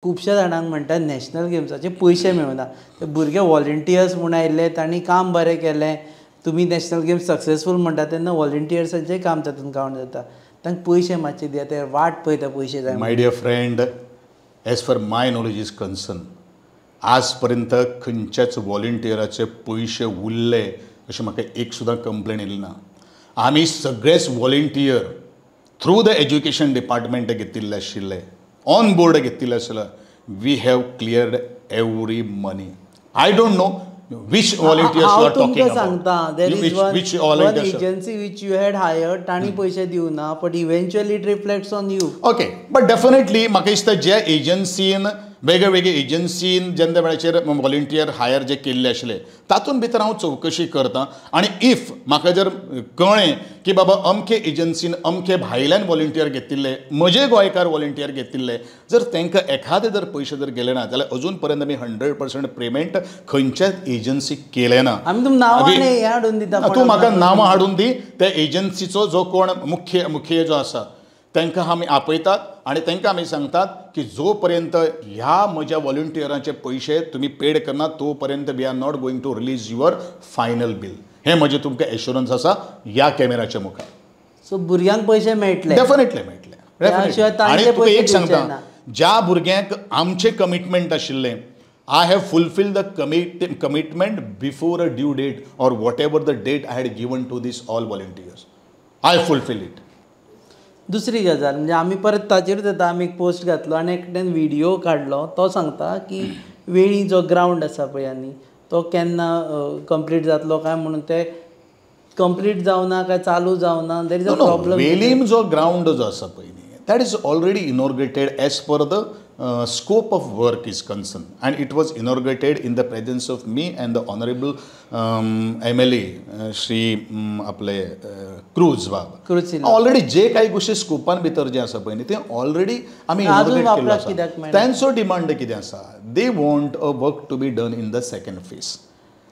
खूबशा जाणांक म्हणटा नॅशनल गेम्साचे पयशे मेळना. ते भुरगे व्हॉलंटियर्स म्हूण आयिल्ले, तांणी काम बरें केलें. तुमी नॅशनल गेम्स सक्सेसफूल म्हणटा तेन्ना व्हॉलंटियर्साचें काम तातूंत कावंट जाता. तांकां पयशे मातशे दियात, ते वाट पळयता पयशे जाय. My dear friend, as for my knowledge is concern, आज पर्यंत खंयच्याच व्हॉलंटियराचे पयशे उरले अशें म्हाका एक सुद्दां कंप्लेन येयली ना. आमी सगळेच volunteer through the education department घेतिल्ले आशिल्ले, ऑन बोर्ड घेतिल्ले आशिल्ले. We have cleared every money. I don't know which volunteers you are talking about. सांगता there is which one volunteers agency which you had hired, तांणी पयशे दिवना, but eventually it reflects on you. Okay, but definitely म्हाका दिसता जे एजन्सीन वेगळे वेगळे एजन्सीन जेन्ना वेळाचेर व्हॉलंटियर हायर जे केल्ले आशिल्ले तातूंत भितर हांव चवकशी करतां. आनी इफ म्हाका जर कळ्ळें की बाबा अमके एजन्सीन अमके भायल्यान व्हॉलंटियर घेतिल्ले, म्हजे गोंयकार व्हॉलंटियर घेतिल्ले, जर तांकां एखादे जर पयशे जर गेले ना जाल्यार अजून पर्यंत आमी 100% पेमेंट खंयच्याच एजन्सीक केले ना. आमी तुमकां नांवां हाडून दिता. तूं म्हाका नांवां हाडून दी. त्या एजन्सीचो जो कोण मुख्य जो आसा तांकां आमी आपयतात आनी तांकां आमी सांगतात की जो पर्यंत ह्या म्हज्या व्हॉलंटियरांचे पयशे तुमी पेड करनात तो पर्यंत we are not going to release your final bill. हें म्हजें तुमकां एश्युरन्स आसा ह्या कॅमेराच्या मुखार. सो भुरग्यांक पयशे मेळटले. डेफिनेटली मेळटले. आनी तुका एक सांगता, ज्या भुरग्यांक आमचें कमिटमेंट आशिल्लें, I have fulfilled the commitment before a due date or whatever the date I had given to these all volunteers. I fulfill it. दुसरी गजाल म्हणजे आमी परत ताचेरूच येता. आमी एक पोस्ट घातलो आनी एकट्यान व्हिडियो काडलो. तो सांगता की वेळी जो ग्रावंड आसा पळय आनी तो केन्ना कंप्लीट जातलो काय म्हणून ते कंप्लीट जावना काय चालू जावना. There is a problem. वेलीम जो ग्रावंड जो आसा पळय that is already inaugurated as per the scope of work is concerned, and it was inaugurated in the presence of me and the honorable MLA Shri आपले cruise बाब. Already जे काही गोष्टी स्कोपान भितर जे आसा पळय न्ही ते ऑलरेडी आमी इनॉग्रेट केल्लो आसा. तांचो डिमांड कितें आसा, they want a work to be done in the second phase.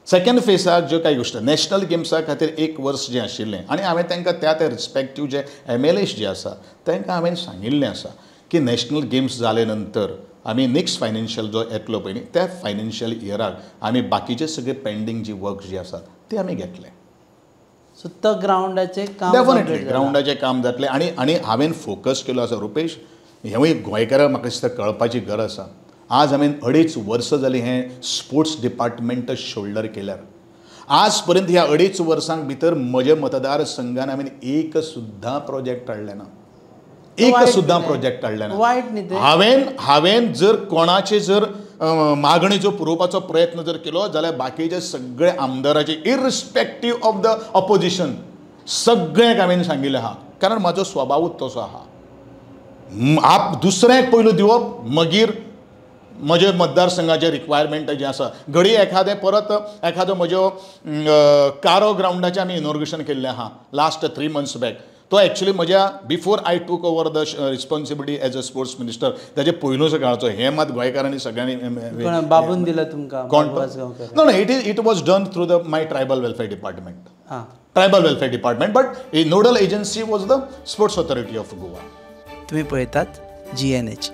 Second फेजाक ज्यो काही गोष्टी नॅशनल गेम्सा खातीर 1 वर्स जें आशिल्लें आनी हांवें तांकां त्या रिस्पेक्टीव जे MLAs जे आसा तांकां हांवें सांगिल्लें आसा की नॅशनल गेम्स जाले नंतर आमी नेक्स्ट फायनान्शियल जो येतलो पळय न्ही त्या फायनान्शियल इयराक आमी बाकीचे सगळे पेंडींग जी वर्क जी आसात ते आमी घेतले. सो तो ग्रावंडाचें काम डेफिनेटली ग्रावंडाचें काम जातलें. आनी हांवें फोकस केलो आसा. रुपेश, हेंवूय गोंयकारांक म्हाका दिसता कळपाची गरज आसा. आज हांवें 2.5 वर्सां जालीं हें स्पोर्ट्स डिपार्टमेंट शोल्डर केल्यार. आज पर्यंत ह्या 2.5 वर्सां भितर म्हजे मतदार संघान हांवें एक सुद्दां प्रोजेक्ट हाडले ना. एक सुद्दां प्रोजेक्ट हाडले ना. वायट न्ही तें. हांवें जर कोणाचे जर मागणेचो पुरोवपाचो प्रयत्न जर केलो जाल्यार बाकीचे सगळे आमदाराचे इररिस्पेक्टीव ऑफ द ऑपोजिशन सगळ्यांक हांवें सांगिल्लें आहा. कारण म्हाजो स्वभावूच तसो आहा. दुसऱ्यांक पयलू दिवप, मागीर म्हजे मतदारसंघाचे रिक्वायरमेंट जे आसा. घडी एखादो म्हजो कारो ग्रावंडाचें आमी इनॉग्रेशन केल्लें आहा लास्ट 3 months बॅक. तो एक्चुअली म्हज्या before I took over the responsibility as a sports minister ताजे पयलूच काळचो. हें मात गोंयकारांनी सगळ्यांनी बाबून दिला तुमकां. No it was done through the my tribal welfare department. But nodal agency was the sports authority of Goa. तुम्ही पळयतात GNH.